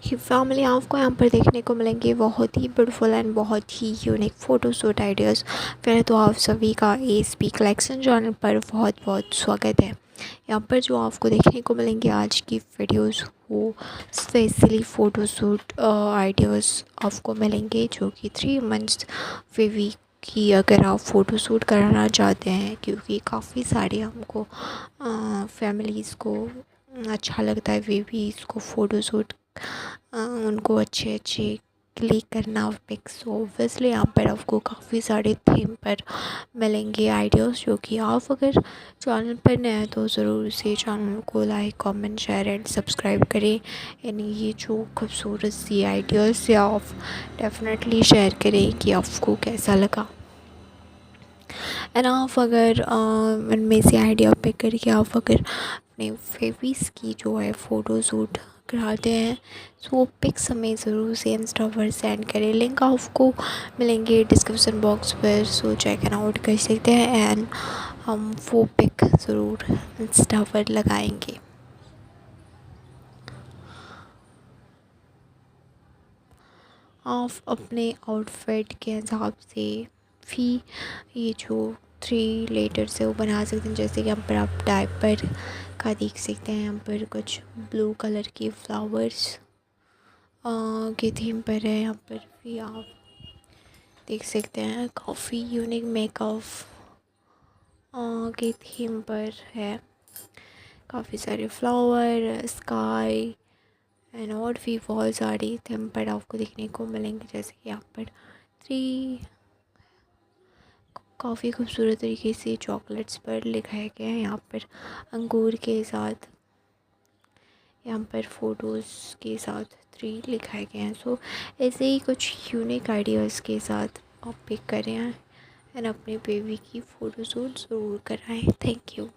ही family आपको यहाँ पर देखने को मिलेंगे बहुत ही ब्यूटीफुल एंड बहुत ही यूनिक फ़ोटोशूट आइडियाज़। पहले तो आप सभी का एसपी कलेक्शन चैनल पर बहुत बहुत स्वागत है। यहाँ पर जो आपको देखने को मिलेंगे आज की वीडियोस वो स्पेशली फ़ोटोशूट आइडियाज़ आपको मिलेंगे, जो कि 3 मंथ्स बेबी की अगर आप फ़ोटोशूट कराना चाहते हैं, क्योंकि काफ़ी सारे हमको फैमिलीज़ को अच्छा लगता है बेबीज़ को फ़ोटोशूट उनको अच्छे अच्छे क्लिक करना पिक्स। ओब्वियसली यहाँ पर आपको काफ़ी सारे थीम पर मिलेंगे आइडियाज़, जो कि आप अगर चैनल पर नए हैं तो ज़रूर से चैनल को like comment share and subscribe करें। यानी ये जो खूबसूरत सी आइडियाज़ से आप डेफिनेटली शेयर करें कि आपको कैसा लगा। एंड आप अगर इनमें से आइडिया पिक करके आप अगर अपने बेबीज़ की जो है फ़ोटोशूट कराते हैं तो वो पिक्स हमें ज़रूर से इंस्टा पर सेंड करें। लिंक आपको मिलेंगे डिस्क्रिप्शन बॉक्स पर, सो चेक आउट कर सकते हैं एंड हम वो पिक ज़रूर इंस्टा पर लगाएंगे। आप अपने आउटफिट के हिसाब से भी ये जो 3 लेटर्स है वो बना सकते हैं। जैसे कि यहाँ पर आप डायपर का देख सकते हैं, यहाँ पर कुछ ब्लू कलर के फ्लावर्स की थीम पर है। यहाँ पर भी आप देख सकते हैं काफ़ी यूनिक मेकअप की थीम पर है। काफ़ी सारे फ्लावर, स्काई एंड और भी बहुत सारी थीम पर आपको देखने को मिलेंगे। जैसे कि यहाँ पर 3 काफ़ी खूबसूरत तरीके से चॉकलेट्स पर लिखाया गया है। यहाँ पर अंगूर के साथ, यहाँ पर फ़ोटोज़ के साथ 3 लिखाए गए हैं। सो ऐसे ही कुछ यूनिक आइडियाज़ के साथ आप पिक करें एंड अपने बेबी की फ़ोटोशूट ज़रूर कराएं। Thank you.